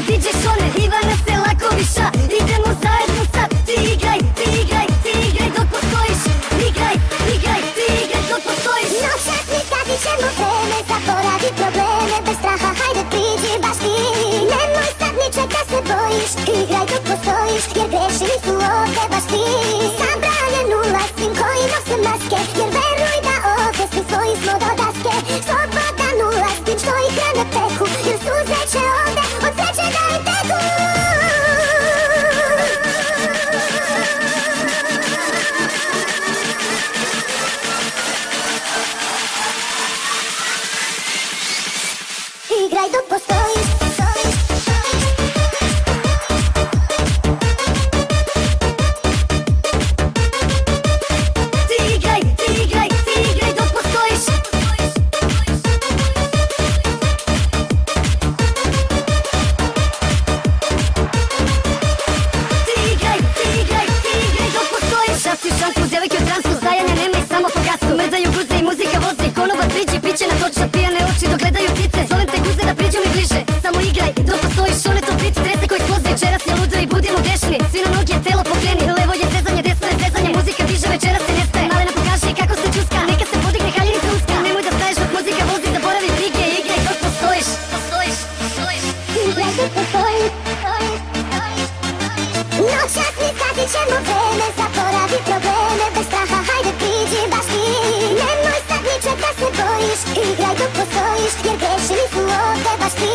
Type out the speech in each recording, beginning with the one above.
DJ Šone, Ivana Selakovića. Idemo zajedno sad, ti igraj dok postojiš. Igraj, ti igraj dok postojiš. Noćas mi skazit ćemo vreme, zaboravi probleme, bez straha hajde priđi baš ti. Nemoj sad ničeg da se bojiš, igraj dok postojiš, jer grešili su ovdje baš ti. Zabranjen ulaz svim koji nose maske, jer veruj da ovdje svi svoji smo do daske. Slobodan ulaz tim što ih rane peku, jer suze će ovdje od sreće da im teku. Igraj dok postojiš. Ti igraj dok postojiš. Ti igraj dok postojiš. Šapci u šanku, devojke u transu, stajanja nema i samo po gasu. Mrdaju guze i muzika vozi, konobar priđi, piće na točna, pijane oči dok gledaju cice. Zovem te guze da priđu mi bliže, samo igraj dok postojiš. One to bit, trese koji skloze, večeras je ludo i budimo grešni. Svi na noge, telo pokreni, levo je zezanje, desno je zezanje. Muzika diže, večeras se nestaje, malena pokaži kako se čuska. Neka se podigne haljenica uska, nemoj da staješ dok muzika vozi, zaboravi brige, igraj dok postojiš. Igraj dok postojiš. Noćas mi skazit ćemo vreme, zaboravi probleme, bez straha hajde priđi baš ti. Nemoj sad ničeg da se bojiš, igraj dok postojiš, jer grešili su ovdje baš ti.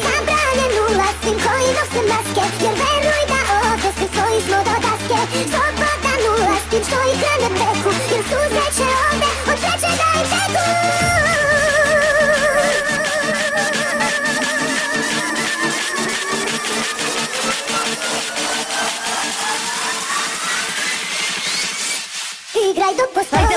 Zabranjen ulaz svim koji nose maske, jer veruj da ovdje svi svoji smo do daske. Slobodan ulaz tim što ih rane peku, jer suze će ovdje od sreće da im teku. Igraj dok postojiš.